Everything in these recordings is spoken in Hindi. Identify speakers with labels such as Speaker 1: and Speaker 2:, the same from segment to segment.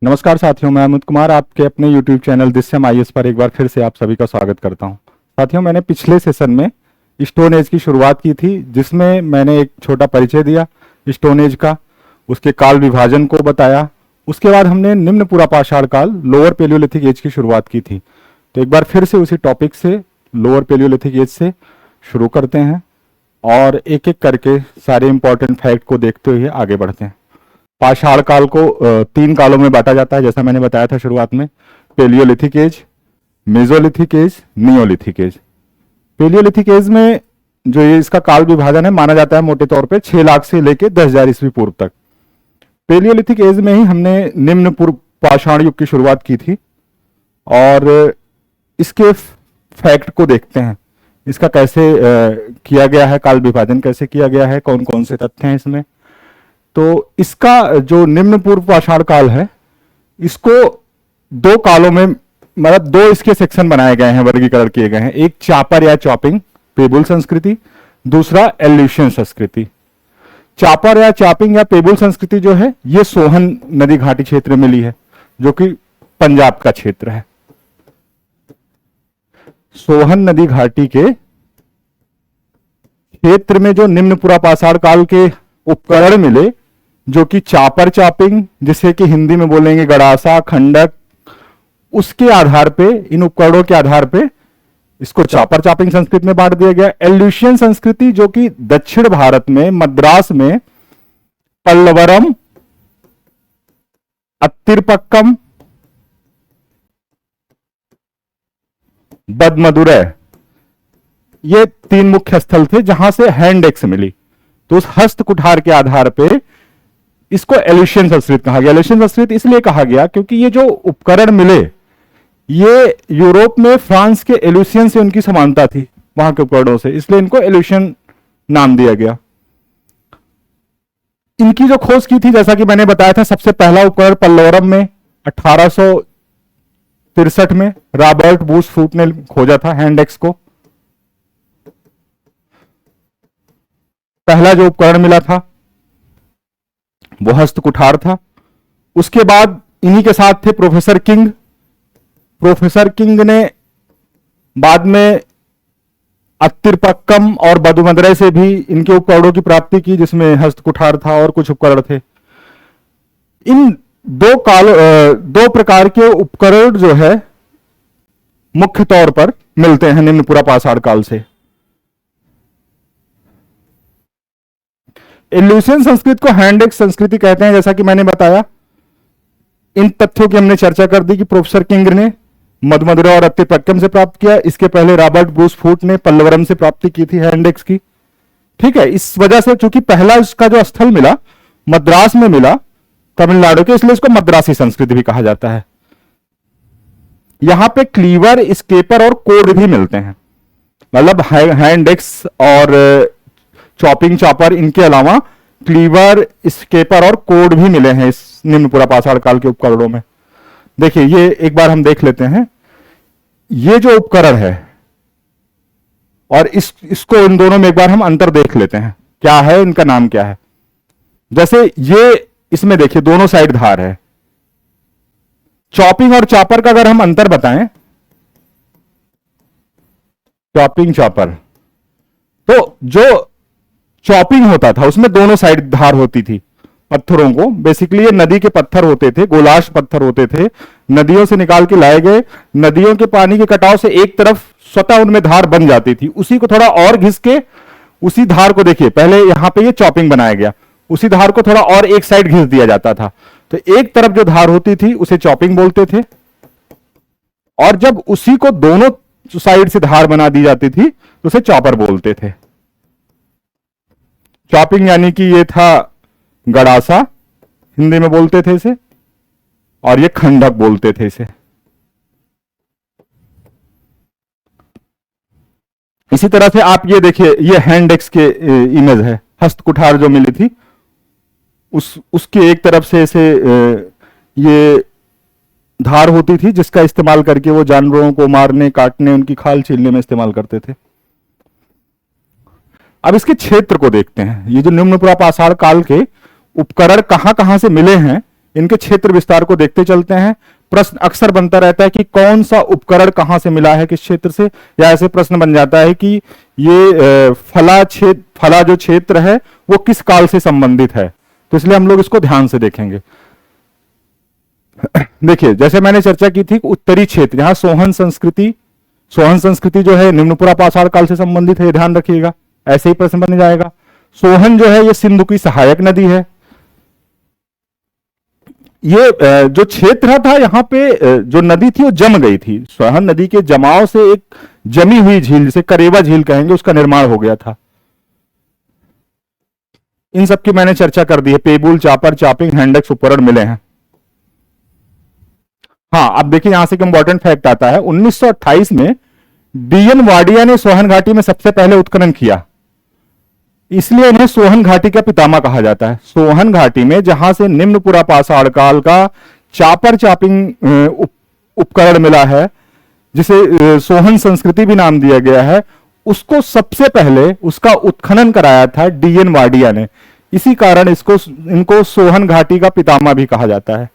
Speaker 1: नमस्कार साथियों, मैं अमित कुमार आपके अपने YouTube चैनल दिस्यम आईएएस पर एक बार फिर से आप सभी का स्वागत करता हूं। साथियों, मैंने पिछले सेशन में स्टोन एज की शुरुआत की थी, जिसमें मैंने एक छोटा परिचय दिया स्टोन एज का, उसके काल विभाजन को बताया। उसके बाद हमने निम्न पूरा पाषाण काल लोअर पेलियोलिथिक एज की शुरुआत की थी। तो एक बार फिर से उसी टॉपिक से लोअर पेलियोलिथिक एज से शुरू करते हैं और एक एक करके सारे इंपॉर्टेंट फैक्ट को देखते हुए आगे बढ़ते हैं। पाषाण काल को 3 कालों में बांटा जाता है, जैसा मैंने बताया था शुरुआत में। Palaeolithic age, Mesolithic age, Neolithic age. Palaeolithic age में जो ये इसका काल विभाजन है, माना जाता है मोटे तौर पे 6 लाख से लेके 10,000 ईस्वी पूर्व तक। पेलियोलिथिक एज में ही हमने निम्न पूर्व पाषाण युग की शुरुआत की थी और इसके फैक्ट को देखते हैं, इसका कैसे किया गया है, काल विभाजन कैसे किया गया है, कौन कौन से तथ्य हैं इसमें। तो इसका जो निम्न पूर्व पाषाण काल है, इसको 2 कालों में, मतलब 2 इसके सेक्शन बनाए गए हैं, वर्गीकरण किए गए हैं। एक चापर या चॉपिंग पेबुल संस्कृति, दूसरा एल्यूशियन संस्कृति। चापर या चॉपिंग या पेबुल संस्कृति जो है, ये सोहन नदी घाटी क्षेत्र में मिली है, जो कि पंजाब का क्षेत्र है। सोहन नदी घाटी के क्षेत्र में जो निम्न पूरा पाषाण काल के उपकरण मिले, जो कि चापर चॉपिंग, जिसे कि हिंदी में बोलेंगे गड़ासा, खंडक, उसके आधार पे, इन उपकरणों के आधार पे इसको चापर चॉपिंग संस्कृति में बांट दिया गया। एल्यूशियन संस्कृति, जो कि दक्षिण भारत में मद्रास में पल्लवरम, अत्तिरपक्कम, बदमदुरै, ये 3 मुख्य स्थल थे जहां से हैंड एक्स मिली। तो उस हस्त कुठार के आधार पे इसको एल्यूशियन संस्कृत कहा गया। एल्यूशियन संस्कृत इसलिए कहा गया क्योंकि ये जो उपकरण मिले, ये यूरोप में फ्रांस के एल्यूशियन से उनकी समानता थी, वहां के उपकरणों से, इसलिए इनको एल्यूशियन नाम दिया गया। इनकी जो खोज की थी, जैसा कि मैंने बताया था, सबसे पहला उपकरण पल्लवरम में 1863 में रॉबर्ट बूसफूट ने खोजा था हैंड एक्स को। पहला जो उपकरण मिला था वो हस्त कुठार था। उसके बाद इन्हीं के साथ थे प्रोफेसर किंग। प्रोफेसर किंग ने बाद में अत्तिरपक्कम और बदुमदरै से भी इनके उपकरणों की प्राप्ति की, जिसमें हस्त कुठार था और कुछ उपकरण थे। इन 2 प्रकार के उपकरण जो है मुख्य तौर पर मिलते हैं निम्न पूरा पाषाण काल से। एल्यूशियन संस्कृत को हैंड एक्स संस्कृति कहते हैं, जैसा कि मैंने बताया। इन तथ्यों की हमने चर्चा कर दी कि प्रोफेसर किंग ने बदमदुरै और अत्तिरपक्कम से प्राप्त किया। इसके पहले रॉबर्ट ब्रूसफूट ने पल्लवरम से प्राप्ति की थी हैंड एक्स की। ठीक है, इस वजह से चूंकि पहला इसका जो स्थल मिला मद्रास में मिला, तमिलनाडु के, इसलिए इसको मद्रासी संस्कृति भी कहा जाता है। यहां पे क्लीवर, स्केपर और कोड भी मिलते हैं, मतलब हैंड एक्स और चॉपिंग चॉपर, इनके अलावा क्लीवर, स्केपर और कोड भी मिले हैं इस निम्न पूरा पाषाण काल के उपकरणों में। देखिए, ये एक बार हम देख लेते हैं। ये जो उपकरण है और इसको, इन दोनों में एक बार हम अंतर देख लेते हैं, क्या है, इनका नाम क्या है। जैसे ये, इसमें देखिए दोनों साइड धार है। चॉपिंग और चॉपर का अगर हम अंतर बताएं, चॉपिंग चॉपर, तो जो चॉपिंग होता था उसमें दोनों साइड धार होती थी पत्थरों को। बेसिकली ये नदी के पत्थर होते थे, गोलाश पत्थर होते थे, नदियों से निकाल के लाए गए। नदियों के पानी के कटाव से एक तरफ स्वतः उनमें धार बन जाती थी, उसी को थोड़ा और घिस के, उसी धार को देखिए, पहले यहां पे ये चॉपिंग बनाया गया, उसी धार को थोड़ा और एक साइड घिस दिया जाता था। तो एक तरफ जो धार होती थी उसे चॉपिंग बोलते थे, और जब उसी को दोनों साइड से धार बना दी जाती थी तो उसे चॉपर बोलते थे। चॉपिंग यानी कि ये था गड़ासा, हिंदी में बोलते थे इसे, और ये खंडक बोलते थे इसे। इसी तरह से आप ये देखिए, ये हैंड एक्स के इमेज है, हस्त कुठार जो मिली थी, उसके एक तरफ से इसे ये धार होती थी, जिसका इस्तेमाल करके वो जानवरों को मारने, काटने, उनकी खाल छीलने में इस्तेमाल करते थे। अब इसके क्षेत्र को देखते हैं। ये जो निम्न पूरा पाषाण काल के उपकरण कहां कहां से मिले हैं, इनके क्षेत्र विस्तार को देखते चलते हैं। प्रश्न अक्सर बनता रहता है कि कौन सा उपकरण कहां से मिला है, किस क्षेत्र से, या ऐसे प्रश्न बन जाता है कि ये फला जो क्षेत्र है वो किस काल से संबंधित है। तो इसलिए हम लोग इसको ध्यान से देखेंगे। देखिए, जैसे मैंने चर्चा की थी, उत्तरी क्षेत्र, यहां सोहन संस्कृति जो है निम्नपुरा पाषाण काल से संबंधित है, ध्यान रखिएगा, ऐसे ही प्रश्न बन जाएगा। सोहन जो है ये सिंधु की सहायक नदी है। ये जो क्षेत्र था, यहां पे जो नदी थी वो जम गई थी। सोहन नदी के जमाव से एक जमी हुई झील, जिसे करेवा झील कहेंगे, उसका निर्माण हो गया था। इन सब की मैंने चर्चा कर दी है। पेबुल, चापर, चापिंग, हैंडेक्स उपकरण मिले हैं। हाँ, अब देखिए यहां से एक इंपॉर्टेंट फैक्ट आता है। 1928 में डीएन वाडिया ने सोहन घाटी में सबसे पहले उत्खनन किया, इसलिए इन्हें सोहन घाटी का पितामह कहा जाता है। सोहन घाटी में जहां से निम्नपुरा पाषाण काल का चापर चापिंग उपकरण मिला है, जिसे सोहन संस्कृति भी नाम दिया गया है, उसको सबसे पहले उसका उत्खनन कराया था डीएन वाडिया ने। इसी कारण इनको सोहन घाटी का पितामह भी कहा जाता है।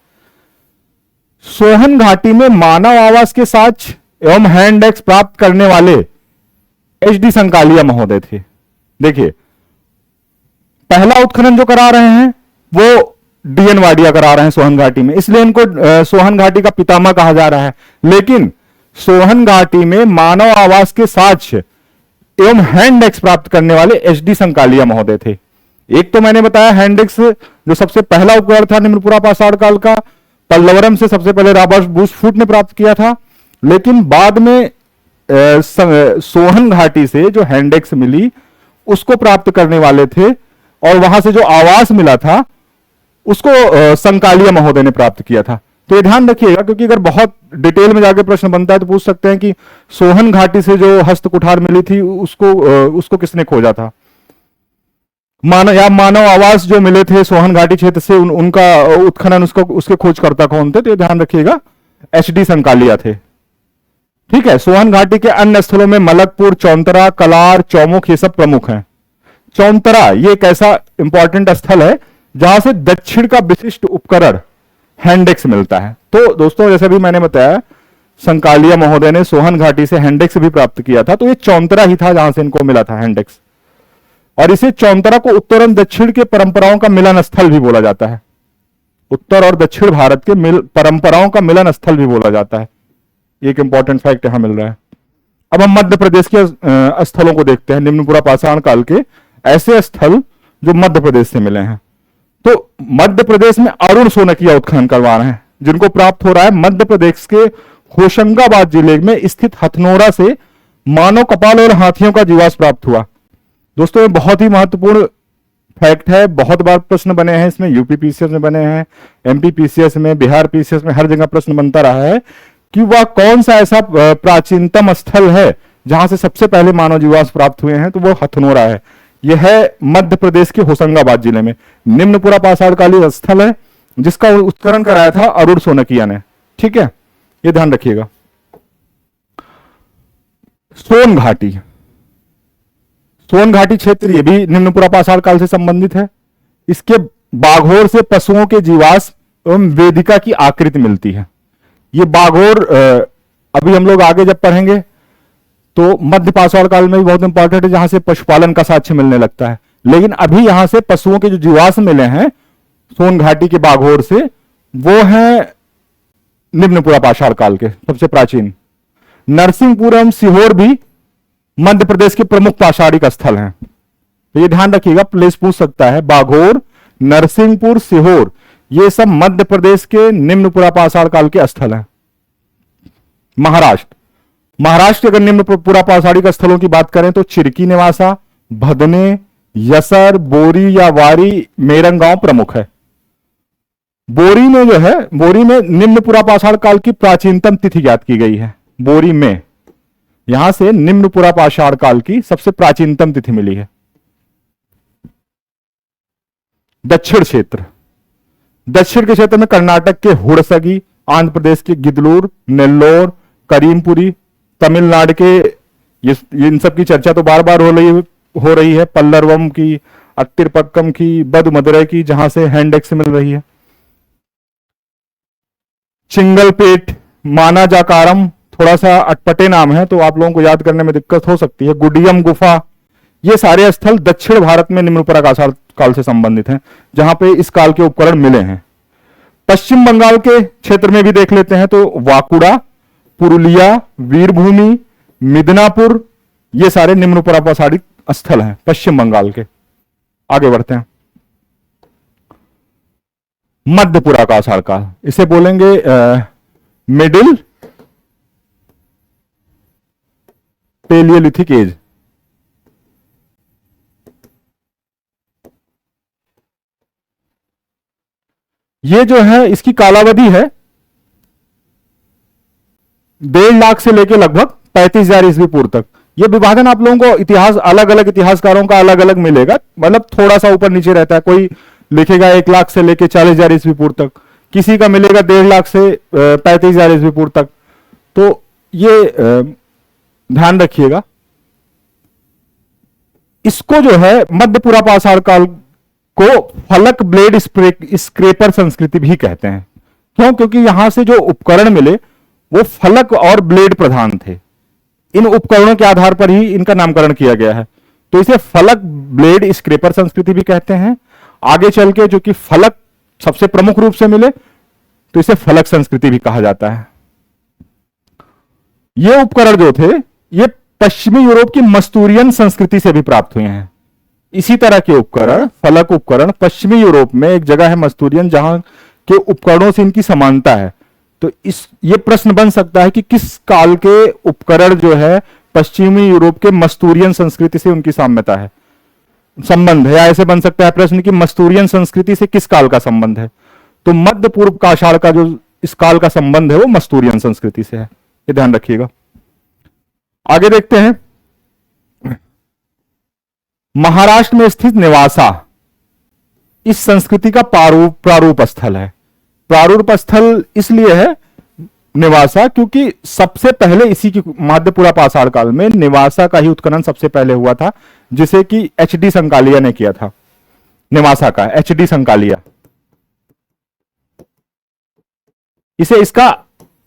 Speaker 1: सोहन घाटी में मानव आवास के साक्ष्य एवं हैंड एक्स प्राप्त करने वाले एच.डी. संकालिया महोदय थे। देखिए, पहला उत्खनन जो करा रहे हैं वो डीएन वाडिया करा रहे हैं सोहन घाटी में, इसलिए इनको सोहन घाटी का पितामह कहा जा रहा है। लेकिन सोहन घाटी में मानव आवास के साक्ष्य एवं हैंड एक्स प्राप्त करने वाले एच.डी. संकालिया महोदय थे। एक तो मैंने बताया हैंड एक्स जो सबसे पहला उपकरण था निम्नपुरा पाषाण काल का, पल्लवरम से सबसे पहले रॉबर्ट बूसफूट ने प्राप्त किया था। लेकिन बाद में सोहन घाटी से जो हैंडेक्स मिली उसको प्राप्त करने वाले थे, और वहां से जो आवास मिला था उसको संकालिया महोदय ने प्राप्त किया था। तो ये ध्यान रखिएगा, क्योंकि अगर बहुत डिटेल में जाके प्रश्न बनता है तो पूछ सकते हैं कि सोहन घाटी से जो हस्त कुठार मिली थी उसको किसने खोजा था। मानव आवास जो मिले थे सोहन घाटी क्षेत्र से, उनका उत्खनन, उसके खोजकर्ता कौन थे, तो ये ध्यान रखिएगा, एच.डी. संकालिया थे। ठीक है। सोहन घाटी के अन्य स्थलों में मलकपुर, चौंतरा, कलार, चौमुख, ये सब प्रमुख हैं। चौंतरा ये एक ऐसा इंपॉर्टेंट स्थल है जहां से दक्षिण का विशिष्ट उपकरण हैंडेक्स मिलता है। तो दोस्तों, जैसे भी मैंने बताया, संकालिया महोदय ने सोहन घाटी से हैंडेक्स भी प्राप्त किया था, तो ये चौंतरा ही था जहां से इनको मिला था हैंडेक्स। और इसे चौंतरा को उत्तर और दक्षिण के परंपराओं का मिलन स्थल भी बोला जाता है। उत्तर और दक्षिण भारत के परंपराओं का मिलन स्थल भी बोला जाता है। एक इंपॉर्टेंट फैक्ट यहां मिल रहा है। अब हम मध्य प्रदेश के स्थलों को देखते हैं, निम्नपुरा पाषाण काल के ऐसे स्थल जो मध्य प्रदेश से मिले हैं। तो मध्य प्रदेश में अरुण सोनकिया उत्खनन करवा रहे हैं, जिनको प्राप्त हो रहा है मध्य प्रदेश के होशंगाबाद जिले में स्थित हथनोरा से मानव कपाल और हाथियों का जीवाश्म प्राप्त हुआ। दोस्तों, ये बहुत ही महत्वपूर्ण फैक्ट है, बहुत बार प्रश्न बने हैं इसमें, यूपी पीसीएस में बने हैं, एमपी पीसीएस में, बिहार पीसीएस में, हर जगह प्रश्न बनता रहा है कि वह कौन सा ऐसा प्राचीनतम स्थल है जहां से सबसे पहले मानव जीवाश्म प्राप्त हुए हैं, तो वो हथनोरा है। यह है मध्य प्रदेश के होशंगाबाद जिले में निम्नपुरा पाषाण कालीन स्थल है, जिसका उत्खनन कराया था अरुण सोनकिया ने। ठीक है, ये ध्यान रखिएगा। सोन घाटी, सोन घाटी क्षेत्र ये भी निम्नपुरा पाषाण काल से संबंधित है। इसके बाघोर से पशुओं के जीवाश्म एवं वेदिका की आकृति मिलती है। ये बाघोर अभी हम लोग आगे जब पढ़ेंगे तो मध्य पाषाण काल में भी बहुत इंपॉर्टेंट है, जहां से पशुपालन का साक्ष्य मिलने लगता है। लेकिन अभी यहां से पशुओं के जो जीवाश्म मिले हैं सोन घाटी के बाघोर से, वो हैं निम्नपुरा पाषाण काल के सबसे प्राचीन। नरसिंहपुर एवं सीहोर भी मध्य प्रदेश के प्रमुख पाषाणिक स्थल हैं। तो ये ध्यान रखिएगा, प्लेस पूछ सकता है। बाघोर, नरसिंहपुर, सीहोर, ये सब मध्य प्रदेश के निम्नपुरा पाषाण काल के स्थल हैं। महाराष्ट्र के अगर निम्नपुरा पाषाणिक स्थलों की बात करें तो चिरकी निवासा, भदने, यसर, बोरी या वारी, मेरंग गांव प्रमुख है। बोरी में जो है, बोरी में निम्नपुरा पाषाण काल की प्राचीनतम तिथि ज्ञात की गई है। बोरी में यहां से निम्नपुरा पाषाण काल की सबसे प्राचीनतम तिथि मिली है। दक्षिण क्षेत्र, दक्षिण के क्षेत्र में कर्नाटक के हुड़सगी, आंध्र प्रदेश के गिदलूर, नेल्लोर, करीमपुरी, तमिलनाडु के इन सब की चर्चा तो बार बार हो रही है, पल्लवरम की, अत्तिरपक्कम की, बद मदुरई की, जहां से हैंडेक्स मिल रही है। चिंगलपेट, मानाजाकारम, थोड़ा सा अटपटे नाम है तो आप लोगों को याद करने में दिक्कत हो सकती है। गुडियम गुफा, ये सारे स्थल दक्षिण भारत में निम्न प्राक काल से संबंधित हैं, जहां पे इस काल के उपकरण मिले हैं। पश्चिम बंगाल के क्षेत्र में भी देख लेते हैं तो वाकुड़ा, पुरुलिया, वीरभूमि, मिदनापुर, ये सारे निम्न प्रापाषाणिक स्थल हैं पश्चिम बंगाल के। आगे बढ़ते हैं। मध्य पुराकाशाल काल, इसे बोलेंगे मिडिल पेलियोलिथिक एज। ये जो है इसकी कालावधि है 1.5 लाख से लेकर लगभग 35,000 ईस्वी पूर्व तक। ये विभाजन आप लोगों को इतिहास, अलग अलग इतिहासकारों का अलग अलग मिलेगा, मतलब थोड़ा सा ऊपर नीचे रहता है। कोई लिखेगा 1 लाख से लेकर 40,000 ईस्वी पूर्व तक, किसी का मिलेगा 1.5 लाख से 35,000 ईस्वी पूर्व तक। तो ये ध्यान रखिएगा। इसको जो है मध्य पुरापाषाण काल को फलक ब्लेड स्क्रेपर संस्कृति भी कहते हैं। क्यों? क्योंकि यहां से जो उपकरण मिले वो फलक और ब्लेड प्रधान थे। इन उपकरणों के आधार पर ही इनका नामकरण किया गया है, तो इसे फलक ब्लेड स्क्रेपर संस्कृति भी कहते हैं। आगे चल के जो कि फलक सबसे प्रमुख रूप से मिले तो इसे फलक संस्कृति भी कहा जाता है। ये उपकरण जो थे ये पश्चिमी यूरोप की मस्तूरियन संस्कृति से भी प्राप्त हुए हैं। इसी तरह के उपकरण, फलक उपकरण, पश्चिमी यूरोप में एक जगह है मस्तूरियन जहां के उपकरणों से इनकी समानता है। तो ये प्रश्न बन सकता है कि किस काल के उपकरण जो है पश्चिमी यूरोप के मस्तूरियन संस्कृति से उनकी साम्यता है, संबंध है। या ऐसे बन सकता है प्रश्न कि मस्तूरियन संस्कृति से किस काल का संबंध है। तो मध्य पूर्व काशाल का जो इस काल का संबंध है वो मस्तूरियन संस्कृति से है, ये ध्यान रखिएगा। आगे देखते हैं। महाराष्ट्र में स्थित निवासा इस संस्कृति का प्रारूप स्थल है। प्रारूप स्थल इसलिए है निवासा क्योंकि सबसे पहले इसी की मध्य पुरापाषाण काल में निवासा का ही उत्खनन सबसे पहले हुआ था, जिसे कि एच.डी. संकालिया ने किया था। निवासा का एच.डी. संकालिया, इसे इसका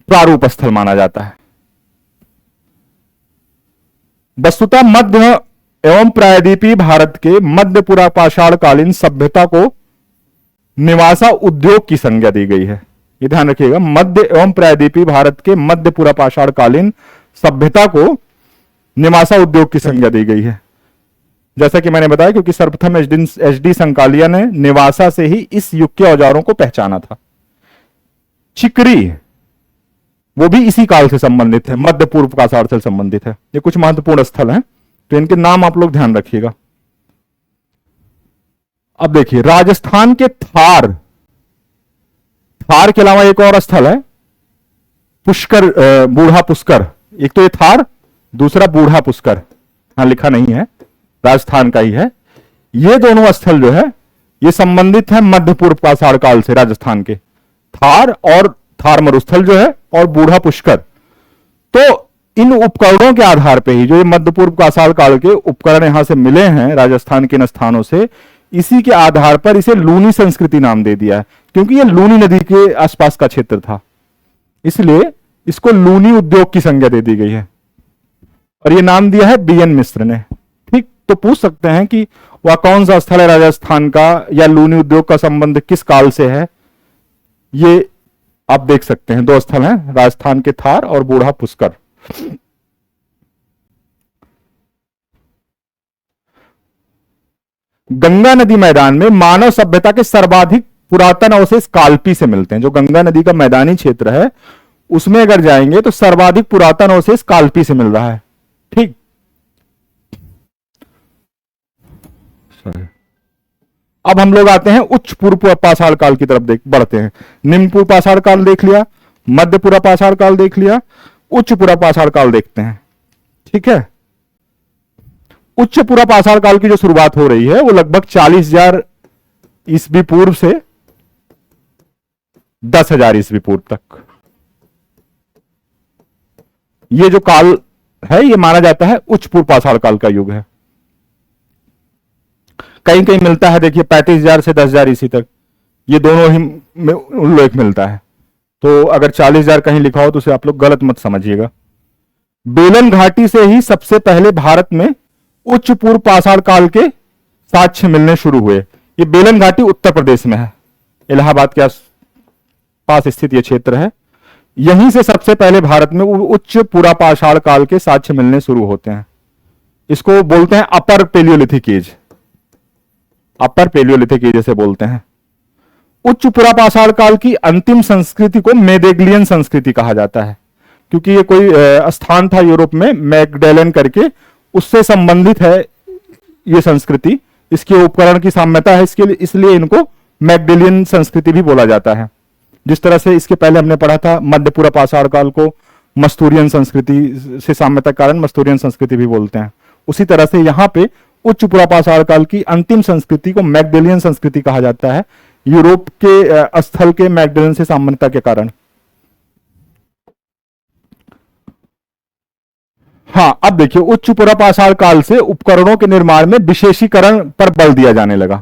Speaker 1: प्रारूप स्थल माना जाता है। वस्तुतः मध्य एवं प्रायद्वीपीय भारत के मध्य पुरापाषाण कालीन सभ्यता को निवासा उद्योग की संज्ञा दी गई है। ये ध्यान रखिएगा, मध्य एवं प्रायद्वीपीय भारत के मध्य पुरापाषाण कालीन सभ्यता को निवासा उद्योग की संज्ञा दी गई है। जैसा कि मैंने बताया, क्योंकि सर्वप्रथम एच.डी. संकालिया ने निवासा से ही इस युग के औजारों को पहचाना था। चिकरी, वो भी इसी काल से संबंधित है, मध्य पूर्व काल से संबंधित है। ये कुछ महत्वपूर्ण स्थल हैं, तो इनके नाम आप लोग ध्यान रखिएगा। अब देखिए, राजस्थान के थार के अलावा एक और स्थल है पुष्कर, बूढ़ा पुष्कर। एक तो ये थार, दूसरा बूढ़ा पुष्कर, हाँ लिखा नहीं है, राजस्थान का ही है। ये दोनों स्थल जो है ये संबंधित है मध्य पूर्व पाषाण काल से। राजस्थान के थार मरुस्थल जो है और बूढ़ा पुष्कर, तो इन उपकरणों के आधार पर ही जो ये मध्य पूर्व पाषाण काल के उपकरण यहां से मिले हैं राजस्थान के इन स्थानों से, इसी के आधार पर इसे लूनी संस्कृति नाम दे दिया है, क्योंकि ये लूनी नदी के आसपास का क्षेत्र था, इसलिए इसको लूनी उद्योग की संज्ञा दे दी गई है। और ये नाम दिया है बी.एन. मिश्र ने। ठीक, तो पूछ सकते हैं कि वह कौन सा स्थल है राजस्थान का, या लूनी उद्योग का संबंध किस काल से है। ये आप देख सकते हैं, दो स्थल हैं, राजस्थान के थार और बूढ़ा पुष्कर। गंगा नदी मैदान में मानव सभ्यता के सर्वाधिक पुरातन अवशेष कालपी से मिलते हैं। जो गंगा नदी का मैदानी क्षेत्र है उसमें अगर जाएंगे तो सर्वाधिक पुरातन अवशेष कालपी से मिल रहा है। ठीक, अब हम लोग आते हैं उच्च पूर्व पाषाण काल की तरफ बढ़ते हैं। निम्न पूर्व पाषाण काल देख लिया, मध्य पूर्व पाषाण काल देख लिया, उच्च पूर्व पाषाण काल देखते हैं। ठीक है, उच्च पूर्व पाषाण काल की जो शुरुआत हो रही है वो लगभग 40,000 ईस्वी पूर्व से 10,000 ईस्वी पूर्व तक। ये जो काल है ये माना जाता है उच्च पूर्व पाषाण काल का युग है। कहीं कहीं मिलता है, देखिए 35,000 से 10,000 ईस्वी तक, ये दोनों ही में उल्लेख मिलता है। तो अगर 40,000 कहीं लिखा हो तो उसे आप लोग गलत मत समझिएगा। बेलन घाटी से ही सबसे पहले भारत में उच्च पूर्व पाषाण काल के साक्ष्य मिलने शुरू हुए। ये बेलन घाटी उत्तर प्रदेश में है, इलाहाबाद के पास स्थित यह क्षेत्र है। यहीं से सबसे पहले भारत में उच्च पुरापाषाण काल के साक्ष्य मिलने शुरू होते हैं। इसको बोलते हैं अपर पेलियोलिथिक एज, अपर पेलियोलिथिक एज ऐसे बोलते हैं। उच्च पुरापाषाण काल की अंतिम संस्कृति को मेडेग्लियन संस्कृति कहा जाता है, क्योंकि ये कोई स्थान था यूरोप में मैगडेलन करके, उससे संबंधित है ये संस्कृति। इसके उपकरण की साम्यता है, इसके लिए इसलिए इनको मैगडेलियन संस्कृति भी बोला जाता है। जिस तरह से इसके पहले हमने पढ़ा था मध्य पुरापाषाण काल को मस्तूरियन संस्कृति से साम्यता के कारण मस्तूरियन संस्कृति भी बोलते हैं, उसी तरह से यहां पे उच्च पुरापाषाण काल की अंतिम संस्कृति को मैगडेलियन संस्कृति कहा जाता है, यूरोप के स्थल के मैगडेलन से साम्यता के कारण। हाँ, अब देखिए उच्च पुरापाषाण काल से उपकरणों के निर्माण में विशेषीकरण पर बल दिया जाने लगा।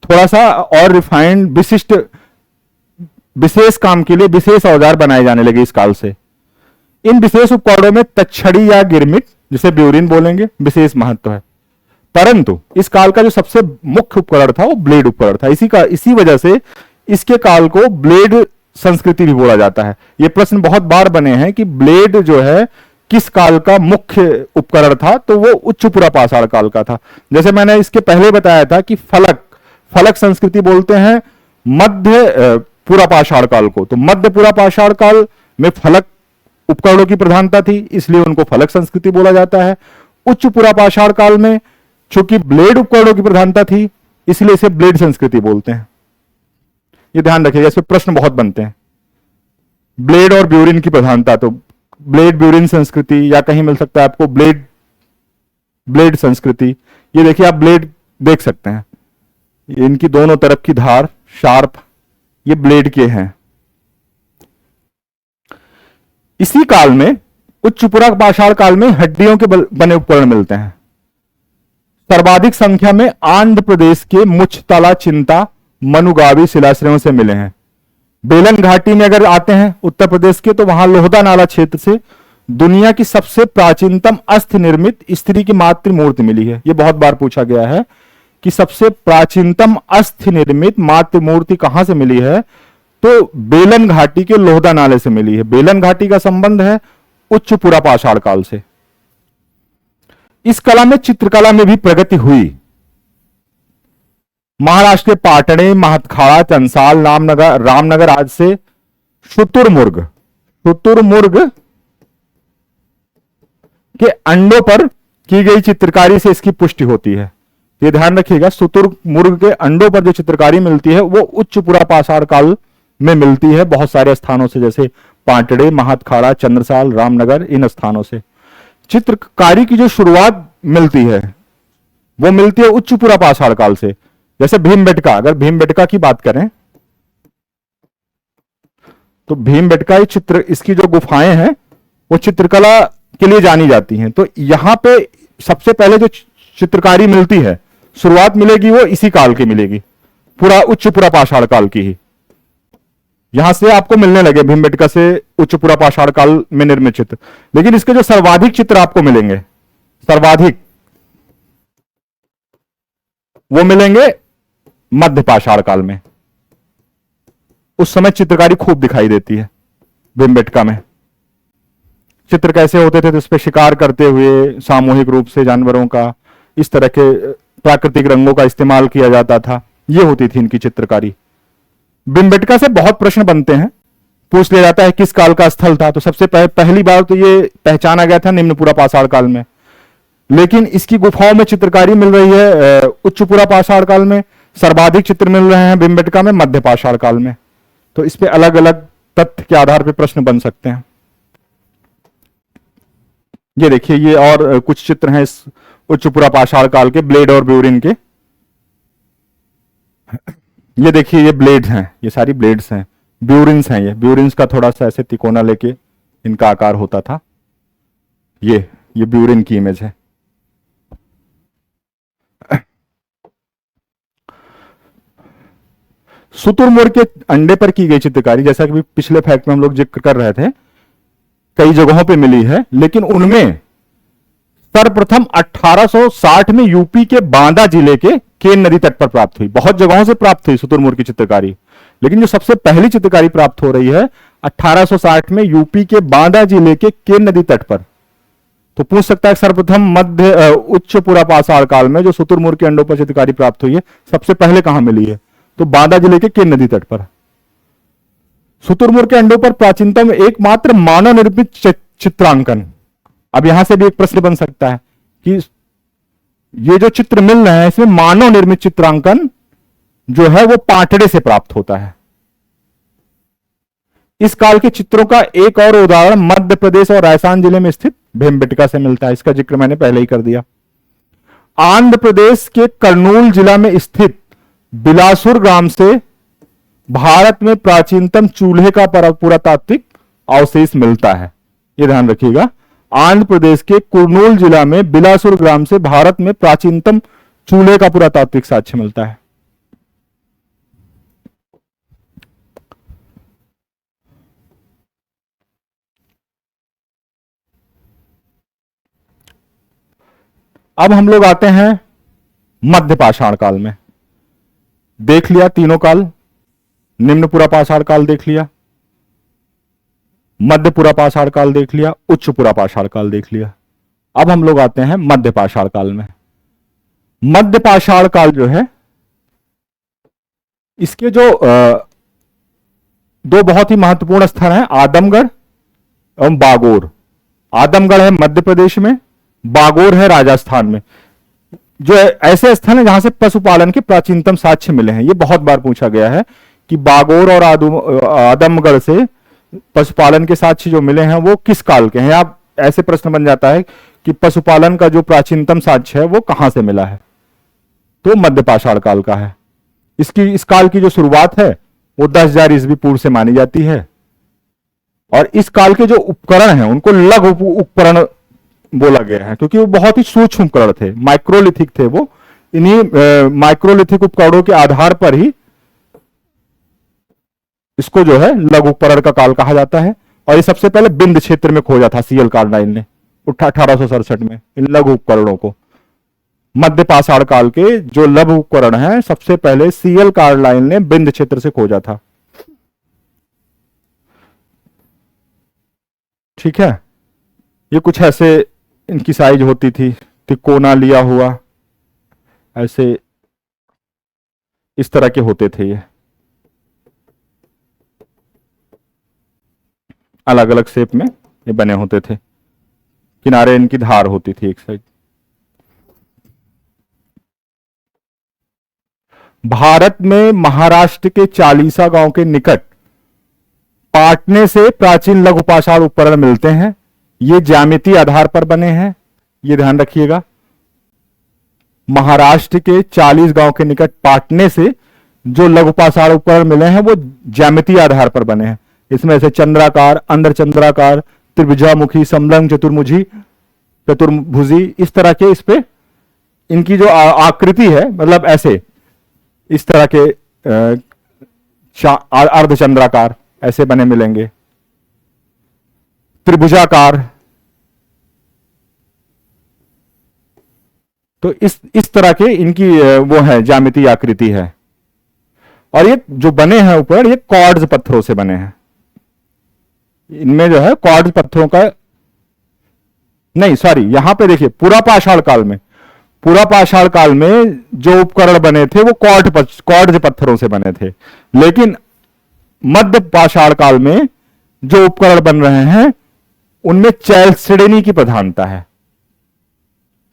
Speaker 1: थोड़ा सा और रिफाइंड विशिष्ट विशेष काम के लिए विशेष औजार बनाए जाने लगे इस काल से। इन विशेष उपकरणों में तछड़ी या गिरमिट, जिसे ब्यूरिन बोलेंगे, विशेष महत्व है। परंतु इस काल का जो सबसे मुख्य उपकरण था वो ब्लेड उपकरण था। इसी वजह से इसके काल को ब्लेड संस्कृति भी बोला जाता है। ये प्रश्न बहुत बार बने हैं कि ब्लेड जो है किस काल का मुख्य उपकरण था, तो वो उच्च पुरापाषाण काल का था। जैसे मैंने इसके पहले बताया था कि फलक संस्कृति बोलते हैं मध्य पुरापाषाण काल को, तो मध्य पुरापाषाण काल में फलक उपकरणों की प्रधानता थी, इसलिए उनको फलक संस्कृति बोला जाता है। उच्च पुरापाषाण काल में चूंकि ब्लेड उपकरणों की प्रधानता थी, इसलिए इसे ब्लेड संस्कृति बोलते हैं। ये ध्यान रखिएगा, इसमें प्रश्न बहुत बनते हैं। ब्लेड और ब्यूरिन की प्रधानता, तो ब्लेड ब्यूरिन संस्कृति, या कहीं मिल सकता है आपको ब्लेड संस्कृति। ये देखिए आप ब्लेड देख सकते हैं, इनकी दोनों तरफ की धार शार्प, ये ब्लेड के हैं। इसी काल में उच्च पुरापाषाण काल में हड्डियों के बने उपकरण मिलते हैं। सर्वाधिक संख्या में आंध्र प्रदेश के मुचतला चिंता मनुगावी शिलाश्रयों से मिले हैं। बेलन घाटी में अगर आते हैं उत्तर प्रदेश के, तो वहां लोहदा नाला क्षेत्र से दुनिया की सबसे प्राचीनतम अस्थि निर्मित स्त्री की मातृ मूर्ति मिली है। यह बहुत बार पूछा गया है कि सबसे प्राचीनतम अस्थि निर्मित मातृ मूर्ति कहां से मिली है, तो बेलन घाटी के लोहदा नाले से मिली है। बेलन घाटी का संबंध है उच्च पुरापाषाण काल से। इस कला में चित्रकला में भी प्रगति हुई। महाराष्ट्र के पाटणे, महतखाड़ा, चंसाल, रामनगर आज से शुतुरमुर्ग के अंडों पर की गई चित्रकारी से इसकी पुष्टि होती है। ये ध्यान रखिएगा, शुतुरमुर्ग के अंडों पर जो चित्रकारी मिलती है वो उच्च पुरापाषाण काल में मिलती है, बहुत सारे स्थानों से, जैसे पाटड़े, महतखाड़ा, चंद्रसाल, रामनगर, इन स्थानों से। चित्रकारी की जो शुरुआत मिलती है वो मिलती है उच्च पुरापाषाण काल से। जैसे भीमबेटका, अगर भीमबेटका की बात करें तो भीमबेटका इसकी जो गुफाएं हैं वो चित्रकला के लिए जानी जाती हैं। तो यहां पे सबसे पहले जो चित्रकारी मिलती है, शुरुआत मिलेगी वो इसी काल की मिलेगी, पूरा उच्च पुरापाषाण काल की ही। यहां से आपको मिलने लगे भीमबेटका से उच्च पुरापाषाण काल में निर्मित चित्र। लेकिन इसके जो सर्वाधिक चित्र आपको मिलेंगे, सर्वाधिक वो मिलेंगे मध्यपाषाण काल में। उस समय चित्रकारी खूब दिखाई देती है भीमबेटका में। चित्र कैसे होते थे, तो इस पर शिकार करते हुए सामूहिक रूप से जानवरों का, इस तरह के प्राकृतिक रंगों का इस्तेमाल किया जाता था। ये होती थी इनकी चित्रकारी। भीमबेटका से बहुत प्रश्न बनते हैं, पूछ लिया जाता है किस काल का स्थल था। तो सबसे पहली बार तो ये पहचाना गया था निम्न पुरापाषाण काल में, लेकिन इसकी गुफाओं में चित्रकारी मिल रही है उच्च पुरापाषाण काल में। सर्वाधिक चित्र मिल रहे हैं भीमबेटका में मध्यपाषाण काल में। तो इस पे अलग अलग तथ्य के आधार पर प्रश्न बन सकते हैं। ये देखिए, ये और कुछ चित्र हैं इस उच्च पुरापाषाण काल के, ब्लेड और ब्यूरिन के। ये देखिए, ये ब्लेड हैं, ये सारी ब्लेड्स हैं। ब्यूरिन्स हैं, ये ब्यूरिन्स का थोड़ा सा ऐसे तिकोना लेके इनका आकार होता था। ये ब्यूरिन की इमेज है। शुतुरमुर्ग के अंडे पर की गई चित्रकारी, जैसा कि पिछले फैक्ट में हम लोग जिक्र कर रहे थे, कई जगहों पे मिली है, लेकिन उनमें सर्वप्रथम 1860 में यूपी के बांदा जिले के केन नदी तट पर प्राप्त हुई। बहुत जगहों से प्राप्त हुई शुतुरमुर्ग की चित्रकारी, लेकिन जो सबसे पहली चित्रकारी प्राप्त हो रही है 1860 में यूपी के बांदा जिले के केन नदी तट पर। तो पूछ सकता है सर्वप्रथम मध्य उच्च पुरापाषाण काल में जो शुतुरमुर्ग के अंडों पर चित्रकारी प्राप्त हुई है सबसे पहले कहां मिली है? तो बांदा जिले के केन नदी तट पर। शुतुरमुर्ग के अंडों पर प्राचीनतम एकमात्र मानव निर्मित चित्रांकन। अब यहां से भी एक प्रश्न बन सकता है कि ये जो चित्र मिल रहे हैं इसमें मानव निर्मित चित्रांकन जो है वो पाटड़े से प्राप्त होता है। इस काल के चित्रों का एक और उदाहरण मध्य प्रदेश और राजस्थान जिले में स्थित भीमबेटका से मिलता है। इसका जिक्र मैंने पहले ही कर दिया। आंध्र प्रदेश के कर्नूल जिला में स्थित बिलासुर ग्राम से भारत में प्राचीनतम चूल्हे का पुरातात्विक अवशेष मिलता है। यह ध्यान रखिएगा, आंध्र प्रदेश के कुर्नूल जिला में बिलासुर ग्राम से भारत में प्राचीनतम चूल्हे का पुरातात्विक साक्ष्य मिलता है। अब हम लोग आते हैं मध्य पाषाण काल में। देख लिया तीनों काल, निम्न पुरापाषाण काल देख लिया, मध्य पुरापाषाण काल देख लिया, उच्च पुरापाषाण काल देख लिया। अब हम लोग आते हैं मध्य पाषाण काल में। मध्य पाषाण काल जो है इसके जो दो बहुत ही महत्वपूर्ण स्थल हैं, आदमगढ़ एवं बागोर। आदमगढ़ है मध्य प्रदेश में, बागोर है राजस्थान में। जो ऐसे स्थल हैं जहां से पशुपालन के प्राचीनतम साक्ष्य मिले हैं। ये बहुत बार पूछा गया है कि बागोर और आदमगढ़ से पशुपालन के साक्ष्य जो मिले हैं वो किस काल के हैं। आप ऐसे प्रश्न बन जाता है कि पशुपालन का जो प्राचीनतम साक्ष्य है वो कहां से मिला है, तो मध्य पाषाण काल का है। इस काल की जो शुरुआत है वो 10,000 ईस्वी पूर्व से मानी जाती है। और इस काल के जो उपकरण हैं उनको लघु उपकरण बोला गया है, क्योंकि वो बहुत ही सूक्ष्म उपकरण थे, माइक्रोलिथिक थे वो। इन्हीं माइक्रोलिथिक उपकरणों के आधार पर ही इसको जो है लघु उपकरण का काल कहा जाता है। और ये सबसे पहले बिंद क्षेत्र में खोजा था सीएल कार्नाइन ने 1867 में इन लघु उपकरणों को। मध्य पाषाण काल के जो लघु उपकरण हैं सबसे पहले सीएल कार्नाइन ने बिंद क्षेत्र से खोजा था। ठीक है, ये कुछ ऐसे इनकी साइज होती थी, तिकोना लिया हुआ, ऐसे इस तरह के होते थे। ये अलग अलग शेप में ये बने होते थे, किनारे इनकी धार होती थी एक साइड। भारत में महाराष्ट्र के चालीसा गांव के निकट पाटने से प्राचीन लघु पाषाण उपकरण मिलते हैं। ये ज्यामितीय आधार पर बने हैं, ये ध्यान रखिएगा। महाराष्ट्र के 40 गांव के निकट पाटने से जो लघु पाषाण उपकरण मिले हैं वो ज्यामितीय आधार पर बने हैं। इसमें से चंद्राकार, अंधचंद्राकार, त्रिभुजामुखी, समलंग, चतुर्भुजी, चतुर्भुजी, इस तरह के इस पे इनकी जो आकृति है, मतलब ऐसे इस तरह के अर्धचंद्राकार ऐसे बने मिलेंगे, त्रिभुजाकार। तो इस तरह के इनकी वो है ज्यामितीय आकृति है। और ये जो बने हैं ऊपर, ये क्वार्ट्ज पत्थरों से बने हैं। इनमें जो है क्वार्ट्ज पत्थरों का नहीं, सॉरी, यहां पे देखिए पुरापाषाण काल में, पुरापाषाण काल में जो उपकरण बने थे वो क्वार्ट्ज पत्थरों से बने थे। लेकिन मध्य पाषाण काल में जो उपकरण बन रहे हैं उनमें चैलसिडनी की प्रधानता है।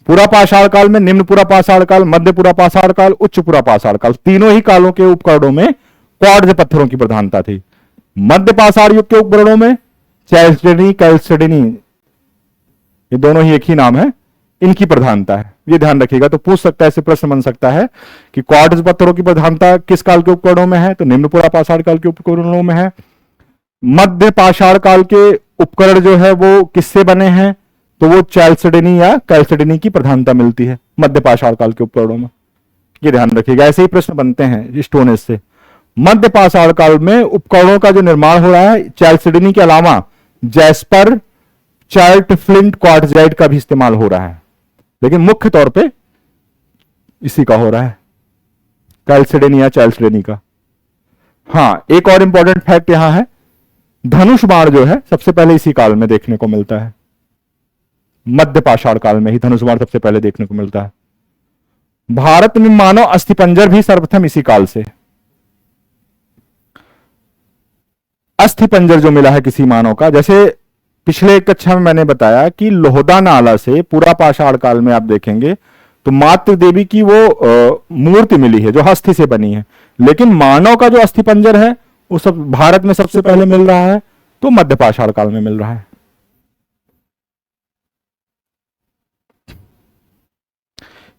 Speaker 1: पुरापाषाण काल में निम्न पुरापाषाण काल, मध्य पुरापाषाण काल, उच्च पुरापाषाण काल, तीनों ही कालों के उपकरणों में क्वार्ट्ज पत्थरों की प्रधानता थी। मध्य पाषाण युग के उपकरणों में चैलसिडनी, कैलसिडनी, ये दोनों ही एक ही नाम है, इनकी प्रधानता है। ये ध्यान रखिएगा। तो पूछ सकता है, ऐसे प्रश्न बन सकता है कि क्वार्ट्ज पत्थरों की प्रधानता किस काल के उपकरणों में है, तो निम्न पुरापाषाण काल के उपकरणों में है। मध्य पाषाण काल के उपकरण जो है वो किससे बने हैं, तो वो चैलसिडनी या कैलसिडनी की प्रधानता मिलती है मध्य पाषाण काल के उपकरणों में। ये ध्यान रखिएगा, ऐसे ही प्रश्न बनते हैं स्टोन एज से। मध्य पाषाण काल में उपकरणों का जो निर्माण हो रहा है, चैल्सिडनी के अलावा जैस्पर, चार्ट, फ्लिंट, क्वार्टजाइट का भी इस्तेमाल हो रहा है, लेकिन मुख्य तौर पे इसी का हो रहा है, कैल्सिडनी या चैल्सिडनी का। हां, एक और इंपॉर्टेंट फैक्ट यहां है, धनुष बाण जो है सबसे पहले इसी काल में देखने को मिलता है, मध्य पाषाण काल में ही धनुष बाण सबसे पहले देखने को मिलता है। भारत में मानव अस्थिपंजर भी सर्वप्रथम इसी काल से, अस्थिपंजर जो मिला है किसी मानव का, जैसे पिछले एक कक्षा में मैंने बताया कि लोहदा नाला से पूरा पाषाण काल में आप देखेंगे तो मातृ देवी की वो मूर्ति मिली है जो अस्थि से बनी है, लेकिन मानव का जो अस्थिपंजर है वो सब भारत में सबसे पहले मिल रहा है तो मध्य पाषाण काल में मिल रहा है।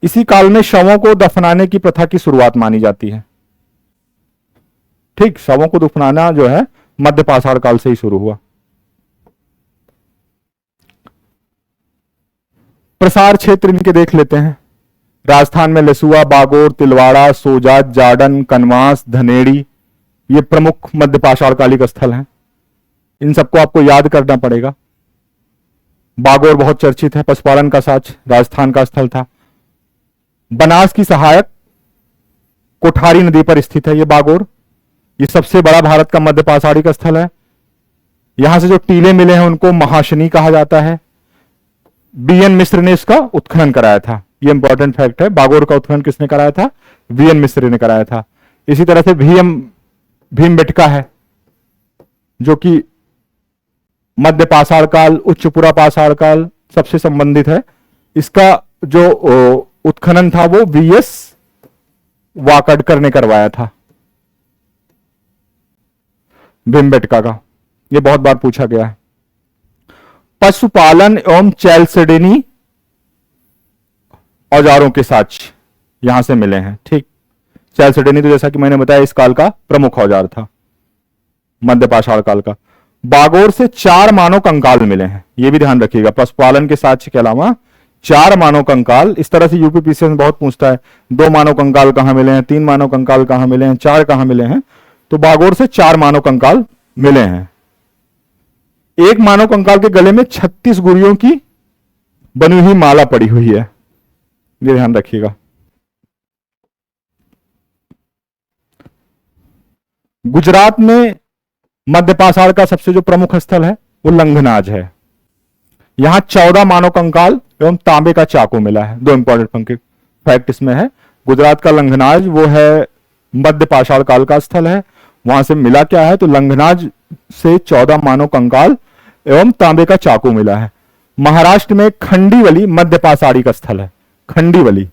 Speaker 1: इसी काल में शवों को दफनाने की प्रथा की शुरुआत मानी जाती है। ठीक, शवों को दफनाना जो है मध्य पाषाण काल से ही शुरू हुआ। प्रसार क्षेत्र इनके देख लेते हैं। राजस्थान में लसुआ, बागोर, तिलवाड़ा, सोजात, जाडन, कनवास, धनेड़ी, ये प्रमुख मध्य पाषाण कालिक स्थल हैं। इन सबको आपको याद करना पड़ेगा। बागोर बहुत चर्चित है, पशुपालन का साच राजस्थान का स्थल था। बनास की सहायक कोठारी नदी पर स्थित है ये बागोर, ये सबसे बड़ा भारत का मध्य पाषाणिक स्थल है। यहां से जो टीले मिले हैं उनको महाशनी कहा जाता है। बीएन मिश्र ने इसका उत्खनन कराया था, ये इंपॉर्टेंट फैक्ट है। बागोर का उत्खनन किसने कराया था? बीएन मिश्र ने कराया था। इसी तरह से भीमबेटका है जो कि मध्य पाषाण काल, उच्चपुरा पाषाण काल सबसे संबंधित है। इसका जो उत्खनन था वो वीएस वाकडकर ने करवाया था, भीमबेटका का। ये बहुत बार पूछा गया है। पशुपालन एवं चैल्सिडनी औजारों के साक्ष्य यहां से मिले हैं। ठीक, चैल्सिडनी तो जैसा कि मैंने बताया इस काल का प्रमुख औजार था, मध्य पाषाण काल का। बागोर से 4 मानव कंकाल मिले हैं, ये भी ध्यान रखिएगा। पशुपालन के साक्ष्य के अलावा 4 मानव कंकाल, इस तरह से यूपीपीसीएस में बहुत पूछता है 2 मानव कंकाल कहां मिले हैं, 3 मानव कंकाल कहां मिले हैं, 4 कहां मिले हैं। तो बागोर से 4 मानव कंकाल मिले हैं। एक मानव कंकाल के गले में 36 गुड़ियों की बनी हुई माला पड़ी हुई है, ये ध्यान रखिएगा। गुजरात में मध्य पाषाण का सबसे जो प्रमुख स्थल है वो लंघनाज है। यहां 14 मानव कंकाल एवं तांबे का चाकू मिला है। 2 इंपॉर्टेंट फैक्ट इसमें है। गुजरात का लंघनाज वो है मध्य पाषाण काल का स्थल है। वहां से मिला क्या है? तो लंघनाज से 14 मानव कंकाल एवं तांबे का चाकू मिला है। महाराष्ट्र में खंडीवली मध्य पाषाणिक स्थल है, खंडीवली।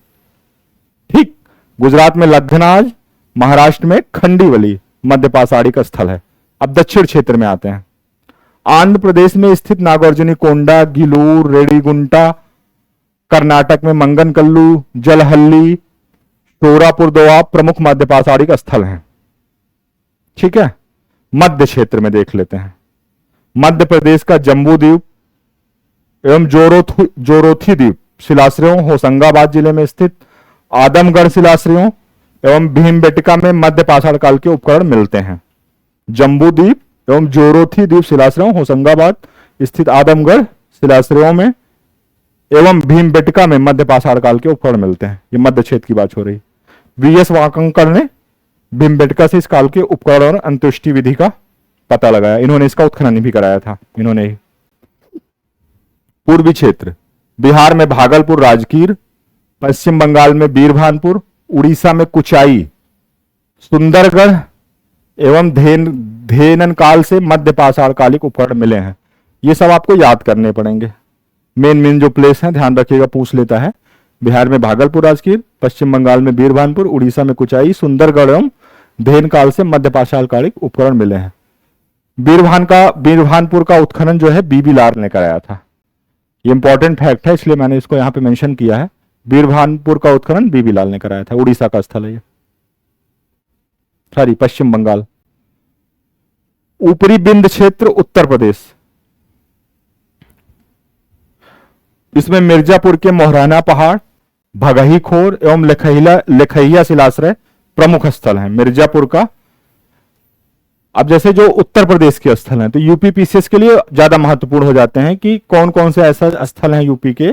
Speaker 1: ठीक, गुजरात में लंघनाज, महाराष्ट्र में खंडीवली मध्य पाषाणिक स्थल है। अब दक्षिण क्षेत्र में आते हैं। आंध्र प्रदेश में स्थित नागार्जुनी कोंडा, गिलूर, रेडीगुंटा, कर्नाटक में मंगनकल्लू, जलहल्ली, टोरापुर दोआ प्रमुख मध्य पाषाणिक स्थल हैं। ठीक है, मध्य क्षेत्र में देख लेते हैं। मध्य प्रदेश का जम्बू द्वीप एवं जोरोथी द्वीप शिलाश्रयों, होशंगाबाद जिले में स्थित आदमगढ़ शिलाश्रयों एवं भीमबेटका में मध्य पाषाण काल के उपकरण मिलते हैं। जम्बू द्वीप एवं जोरोथी द्वीप शिलाश्रयों, होशंगाबाद स्थित आदमगढ़ शिलाश्रयों में एवं भीमबेटका में मध्य पाषाण काल के उपकरण मिलते हैं। ये मध्य क्षेत्र की बात हो रही। वीएस वाकंकर ने भीमबेटका से इस काल के उपकरण और अंत्येष्टि विधि का पता लगाया। इन्होंने इसका उत्खनन भी कराया था, इन्होंने ही। पूर्वी क्षेत्र, बिहार में भागलपुर, राजगीर, पश्चिम बंगाल में बीरभानपुर, उड़ीसा में कुचाई, सुंदरगढ़ एवं धेनन काल से मध्य पाषाण कालिक उपकरण मिले हैं। ये सब आपको याद करने पड़ेंगे। मेन जो प्लेस है ध्यान रखिएगा, पूछ लेता है। बिहार में भागलपुर, राजगीर, पश्चिम बंगाल में बीरभानपुर, उड़ीसा में कुचाई, सुंदरगढ़ एवं धेन काल से मध्य पाषाण कालिक उपकरण मिले हैं। बीरभानपुर का उत्खनन जो है बीबी लाल ने कराया था। ये इंपॉर्टेंट फैक्ट है, इसलिए मैंने इसको यहां पे मेंशन किया है। बीरभानपुर का उत्खनन बीबी लाल ने कराया था। उड़ीसा का स्थल है ये, सॉरी पश्चिम बंगाल। ऊपरी बिंद क्षेत्र उत्तर प्रदेश, इसमें मिर्जापुर के मोहराना पहाड़, भगही खोर एवं लेखैया शिलाश्रय प्रमुख स्थल हैं। मिर्जापुर का अब जैसे जो उत्तर प्रदेश के स्थल हैं तो यूपी पीसीएस के लिए ज्यादा महत्वपूर्ण हो जाते हैं कि कौन कौन से ऐसा स्थल हैं यूपी के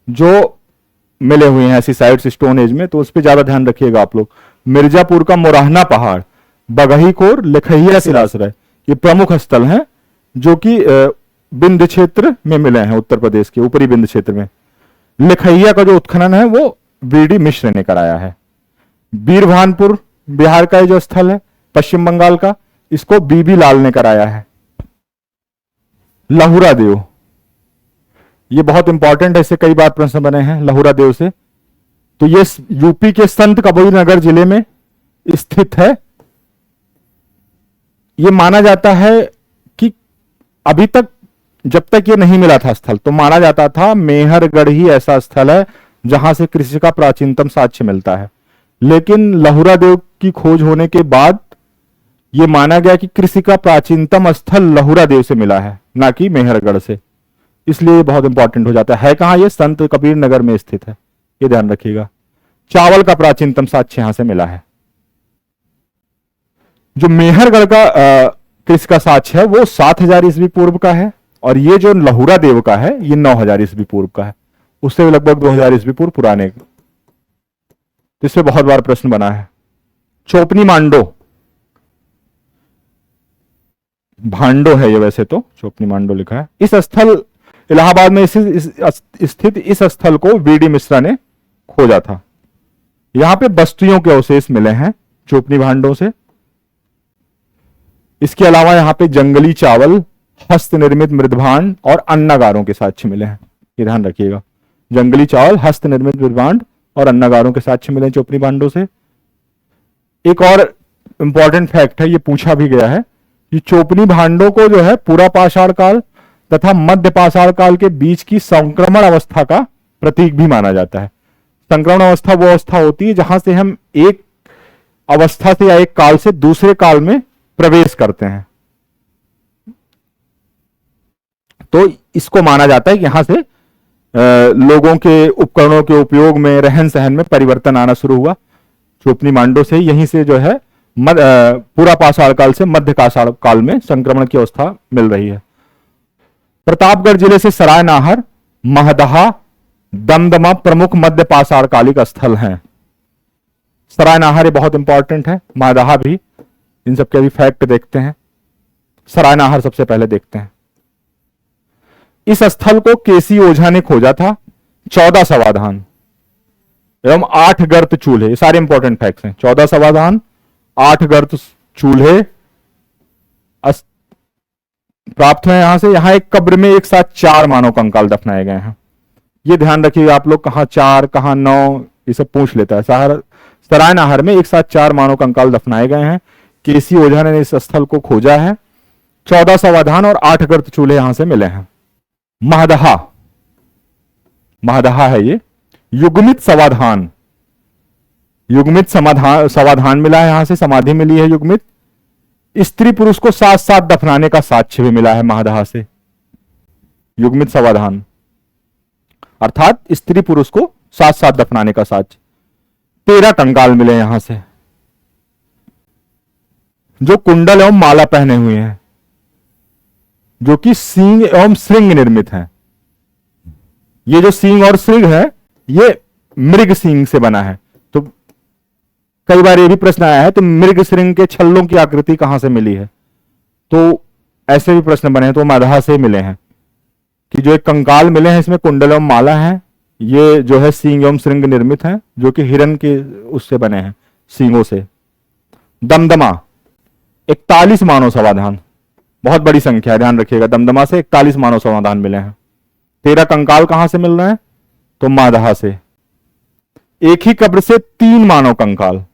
Speaker 1: जो मिले हुए हैं ऐसी साइट्स स्टोन एज में, तो उस पर ज्यादा ध्यान रखिएगा आप लोग। मिर्जापुर का मोराहना पहाड़, बगहीकोर, लिखैया शिलाश्रय, ये प्रमुख स्थल हैं जो कि विंध्य क्षेत्र में मिले हैं, उत्तर प्रदेश के ऊपरी विंध्य क्षेत्र में। लिखैया का जो उत्खनन है वो बीडी मिश्र ने कराया है। बीरभानपुर बिहार का जो स्थल है पश्चिम बंगाल का, इसको बीबी लाल ने कराया है। लहुरा देव, ये बहुत इंपॉर्टेंट है, इससे कई बार प्रश्न बने हैं लहुरा देव से। तो ये यूपी के संत कबीरनगर जिले में स्थित है। ये माना जाता है कि अभी तक जब तक ये नहीं मिला था स्थल तो माना जाता था मेहरगढ़ ही ऐसा स्थल है जहां से कृषि का प्राचीनतम साक्ष्य मिलता है, लेकिन लहुरा देव की खोज होने के बाद यह माना गया कि कृषि का प्राचीनतम स्थल लहुरा देव से मिला है, ना कि मेहरगढ़ से। इसलिए ये बहुत इंपॉर्टेंट हो जाता है कहां, ये संत कबीर नगर में स्थित है, ये ध्यान रखिएगा। चावल का प्राचीनतम साक्ष्य यहां से मिला है। जो मेहरगढ़ का कृषि का साक्ष्य है वो 7000 ईस्वी पूर्व का है, और ये जो लहुरा देव का है ये 9000 ईस्वी पूर्व का है, उससे लगभग 2000 ईस्वी पूर्व पुराने। इससे बहुत बार प्रश्न बना है। चोपनी मांडो, भांडो है ये वैसे तो, चोपनी मांडो लिखा है। इस स्थल इलाहाबाद में स्थित इस स्थल को बीडी मिश्रा ने खोजा था। यहां पे बस्तियों के अवशेष मिले हैं चोपनी भांडों से। इसके अलावा यहां पे जंगली चावल, हस्त निर्मित मृदभांड और अन्नागारों के साक्ष्य मिले हैं, ये ध्यान रखिएगा। जंगली चावल, हस्त निर्मित मृदभांड और अन्नागारों के साक्ष्य मिले चोपनी भांडों से। एक और इंपॉर्टेंट फैक्ट है, ये पूछा भी गया है कि चोपनी भांडों को जो है पूरा पाषाण काल तथा मध्य पाषाण काल के बीच की संक्रमण अवस्था का प्रतीक भी माना जाता है। संक्रमण अवस्था वो अवस्था होती है जहां से हम एक अवस्था से या एक काल से दूसरे काल में प्रवेश करते हैं, तो इसको माना जाता है कि यहां से लोगों के उपकरणों के उपयोग में, रहन सहन में परिवर्तन आना शुरू हुआ। चोपनी मांडो से यहीं से जो है पूरा पाषाण काल से मध्य पाषाण काल में संक्रमण की अवस्था मिल रही है। प्रतापगढ़ जिले से सराय नाहर, महदहा, दमदमा प्रमुख मध्य पाषाण कालिक स्थल हैं। सराय नाहर ये बहुत इंपॉर्टेंट है, महदहा भी। इन सबके अभी फैक्ट देखते हैं। सराय नाहर सबसे पहले देखते हैं। इस स्थल को केसी ओझा ने खोजा था। 14 समाधान एवं 8 गर्त चूल्हे, ये सारे इंपॉर्टेंट फैक्ट्स हैं। 14 समाधान, 8 गर्त चूल्हे प्राप्त हुए यहां से। यहां एक कब्र में एक साथ 4 मानव कंकाल दफनाए गए हैं। ये ध्यान रखिएगा आप लोग, कहां 4 कहां 9 ये सब पूछ लेता है। सराय नाहर में एक साथ 4 मानव कंकाल दफनाए गए हैं। केसी ओझा ने इस स्थल को खोजा है। 14 समाधान और 8 गर्त चूल्हे यहां से मिले हैं। महदहा, महदहा है ये। युग्मित समाधान, युग्मित समाधान मिला है यहां से, समाधि मिली है युग्मित। स्त्री पुरुष को साथ साथ दफनाने का साक्ष्य भी मिला है महदहा से। युग्मित समाधान अर्थात स्त्री पुरुष को साथ साथ दफनाने का साक्ष्य। 13 कंकाल मिले यहां से जो कुंडल एवं माला पहने हुए हैं, जो कि सींग एवं श्रृंग निर्मित हैं। ये जो सींग और श्रृंग है ये मृग सींग से बना है। तो कई बार ये भी प्रश्न आया है तो मृग श्रृंग के छल्लों की आकृति कहां से मिली है, तो ऐसे भी प्रश्न बने हैं, तो महदहा से मिले हैं। कि जो एक कंकाल मिले हैं इसमें कुंडल एवं माला है, ये जो है सींग एवं श्रृंग निर्मित हैं, जो कि हिरण के उससे बने हैं, सींगों से। दमदमा 41 मानव समाधान, बहुत बड़ी संख्या है, ध्यान रखिएगा। दमदमा से 41 मानव समाधान मिले हैं। 13 कंकाल कहां से मिल रहे हैं, तो महदहा से। एक ही कब्र से 3 मानव कंकाल,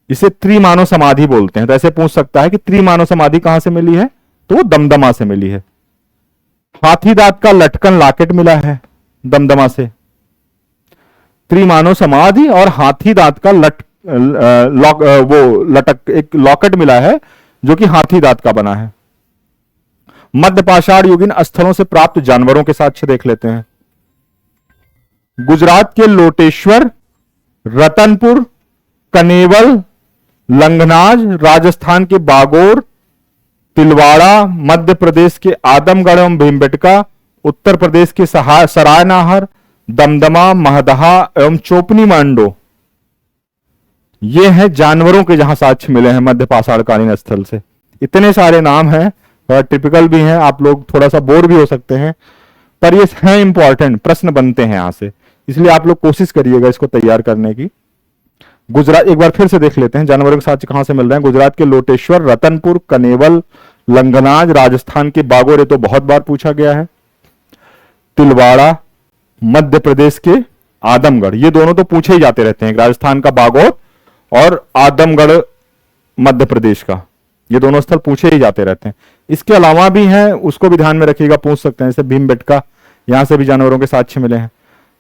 Speaker 1: इसे त्रिमानव समाधि बोलते हैं। तो ऐसे पूछ सकता है कि त्रिमानव समाधि कहां से मिली है, तो वो दमदमा से मिली है। हाथी दांत का लटकन लॉकेट मिला है दमदमा से। त्रिमानव समाधि और हाथी दांत का एक लॉकेट मिला है जो कि हाथी दांत का बना है। मध्य पाषाण युगीन स्थलों से प्राप्त जानवरों के साक्ष्य देख लेते हैं। गुजरात के लोटेश्वर, रतनपुर, कनेवल, लंगनाज, राजस्थान के बागोर, तिलवाड़ा मध्य प्रदेश के आदमगढ़ एवं भीमबेटका, उत्तर प्रदेश के सरायनाहर, दमदमा, महदहा एवं चोपनी मांडो, ये हैं जानवरों के जहां साक्ष्य मिले हैं मध्य पाषाणकालीन स्थल से। इतने सारे नाम हैं, थोड़ा टिपिकल भी हैं, आप लोग थोड़ा सा बोर भी हो सकते हैं, पर ये हैं इंपॉर्टेंट, प्रश्न बनते हैं यहां से, इसलिए आप लोग कोशिश करिएगा इसको तैयार करने की। गुजरात एक बार फिर से देख लेते हैं जानवरों के साक्ष्य कहां से मिल रहे हैं। गुजरात के लोटेश्वर, रतनपुर, कनेवल, लंगनाज, राजस्थान के बागोर, ये तो बहुत बार पूछा गया है। तिलवाड़ा मध्य प्रदेश के आदमगढ़, ये दोनों तो पूछे ही जाते रहते हैं, राजस्थान का बागोर और आदमगढ़ मध्य प्रदेश का, ये दोनों स्थल पूछे ही जाते रहते हैं। इसके अलावा भी हैं, उसको भी ध्यान में रखिएगा, पूछ सकते हैं, जैसे भीमबेटका, यहां से भी जानवरों के साक्ष्य मिले हैं।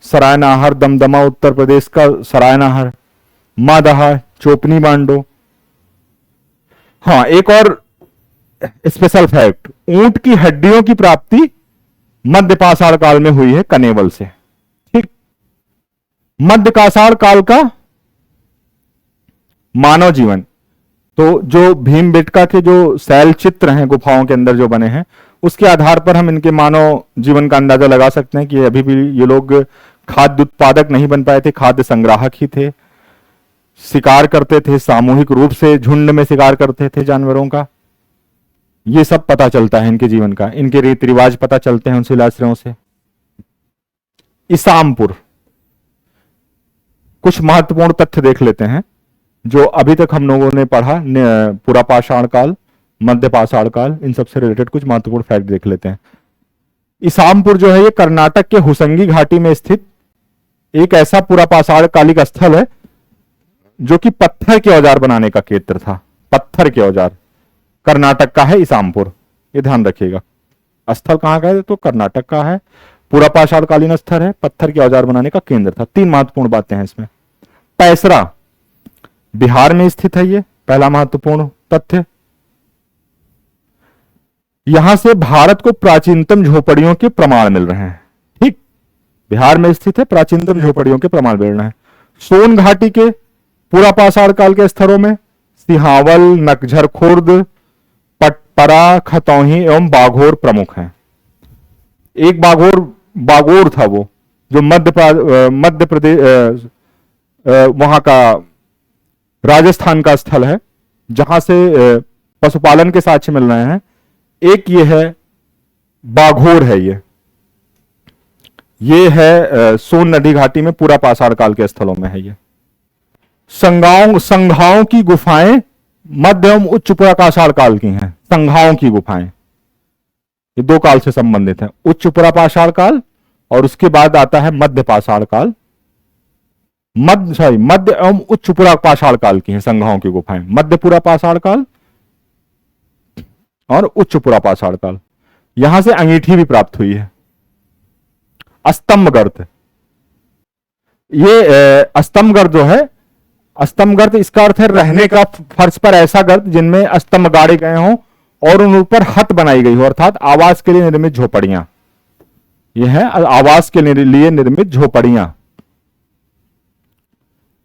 Speaker 1: सरायनाहर, दमदमा उत्तर प्रदेश का सरायनाहर, मादहा, चोपनी मांडो। हाँ, एक और स्पेशल फैक्ट, ऊंट की हड्डियों की प्राप्ति मध्य पाषाण काल में हुई है कनेवल से। ठीक, मध्य पाषाण काल का मानव जीवन, तो जो भीमबेटका के जो शैल चित्र हैं गुफाओं के अंदर जो बने हैं, उसके आधार पर हम इनके मानव जीवन का अंदाजा लगा सकते हैं कि अभी भी ये लोग खाद्य उत्पादक नहीं बन पाए थे, खाद्य संग्राहक ही थे, शिकार करते थे, सामूहिक रूप से झुंड में शिकार करते थे जानवरों का। ये सब पता चलता है इनके जीवन का, इनके रीति रिवाज पता चलते हैं उन शिलाश्रयों से। इसामपुर, कुछ महत्वपूर्ण तथ्य देख लेते हैं जो अभी तक हम लोगों ने पढ़ा, पूरा पाषाण काल, मध्य पाषाण काल, इन सबसे रिलेटेड कुछ महत्वपूर्ण फैक्ट देख लेते हैं। इसामपुर जो है ये कर्नाटक के हुसंगी घाटी में स्थित एक ऐसा पूरा पाषाण कालिक स्थल है जो कि पत्थर के औजार बनाने का केंद्र था। पत्थर के औजार, कर्नाटक का है इसामपुर, ये ध्यान रखिएगा। स्थल कहां का है? तो कर्नाटक का है, पूरा पाषाण कालीन स्थल है, पत्थर के औजार बनाने का केंद्र था। तीन महत्वपूर्ण बातें हैं इसमें। पैसरा बिहार में स्थित है, ये पहला महत्वपूर्ण तथ्य। यहां से भारत को प्राचीनतम झोपड़ियों के प्रमाण मिल रहे हैं। ठीक, बिहार में स्थित है, प्राचीनतम झोपड़ियों के प्रमाण मिल रहे हैं। सोन घाटी के पूरा पाषाण काल के स्थलों में सिहावल, नकझर खुर्द, पटपरा, खतौही एवं बाघोर प्रमुख हैं। एक बागोर था वो जो मध्य प्रदेश वहां का राजस्थान का स्थल है जहां से पशुपालन के साक्ष्य मिल रहे हैं। एक ये है बाघोर है, ये है सोन नदी घाटी में पूरा पाषाण काल के स्थलों में है। ये संघाओं की गुफाएं मध्य एवं उच्च पूरा पाषाण काल की हैं। संघाओं की गुफाएं ये दो काल से संबंधित है, उच्च पूरा पाषाण काल और उसके बाद आता है मध्य पाषाण काल। मध्य एवं उच्च पूरा पाषाण काल की हैं संघाओं की गुफाएं, मध्य पूरा पाषाण काल और उच्च पूरा पाषाण काल। यहां से अंगीठी भी प्राप्त हुई है। स्तंभगर्त, ये स्तंभगर्त जो है, स्तंभगर्त इसका अर्थ है रहने का फर्श पर ऐसा गर्त जिनमें स्तंभ गाड़े गए हों और उन ऊपर हट बनाई गई हो, अर्थात आवास के लिए निर्मित झोपड़ियां। ये है आवास के लिए निर्मित झोपड़ियां,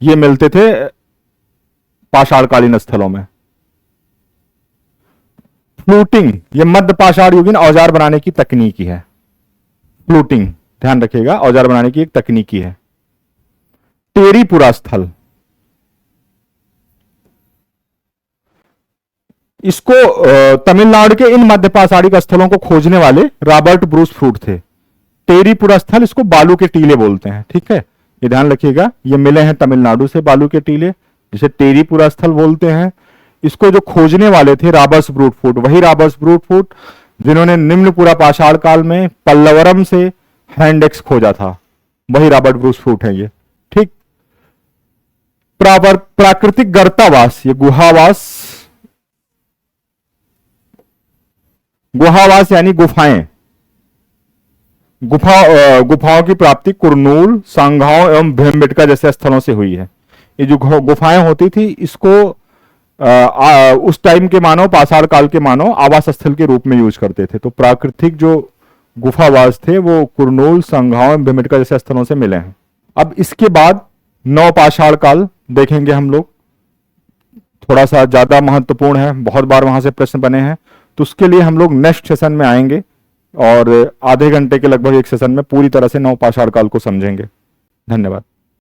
Speaker 1: ये मिलते थे पाषाणकालीन स्थलों में। फ्लूटिंग, ये मध्य पाषाणयुगीन औजार बनाने की तकनीकी है। फ्लूटिंग ध्यान रखिएगा, औजार बनाने की एक तकनीकी है। टेरीपुरा स्थल, इसको तमिलनाडु के इन मध्य पाषाणिक स्थलों को खोजने वाले रॉबर्ट ब्रूस फ्रूट थे। टेरीपुरा स्थल, इसको बालू के टीले बोलते हैं। ठीक है, ये ध्यान रखिएगा, ये मिले हैं तमिलनाडु से बालू के टीले, जिसे टेरीपुरा स्थल बोलते हैं। इसको जो खोजने वाले थे रॉबर्ट ब्रूस फ्रूट, वही रॉबर्ट ब्रूस फ्रूट जिन्होंने निम्न पूरा पाषाण काल में पल्लवरम से हैंडेक्स खोजा था, वही रॉबर्ट ब्रूस फ्रूट है ये। ठीक, प्राकृतिक गर्तावास, ये गुहावास यानी गुफाएं। गुफाओं की प्राप्ति कुरनूल, सांगाओं एवं भीमबेटका जैसे स्थलों से हुई है। ये जो गुफाएं होती थी, इसको उस टाइम के मानव, पाषाण काल के मानव आवास स्थल के रूप में यूज करते थे। तो प्राकृतिक जो गुफावास थे वो कुरनूल, सांगाओं एवं भीमबेटका जैसे स्थलों से मिले हैं। अब इसके बाद नव पाषाण काल देखेंगे हम लोग, थोड़ा सा ज्यादा महत्वपूर्ण है, बहुत बार वहां से प्रश्न बने हैं। तो उसके लिए हम लोग नेक्स्ट सेशन में आएंगे और आधे घंटे के लगभग एक सेशन में पूरी तरह से नवपाषाण काल को समझेंगे। धन्यवाद।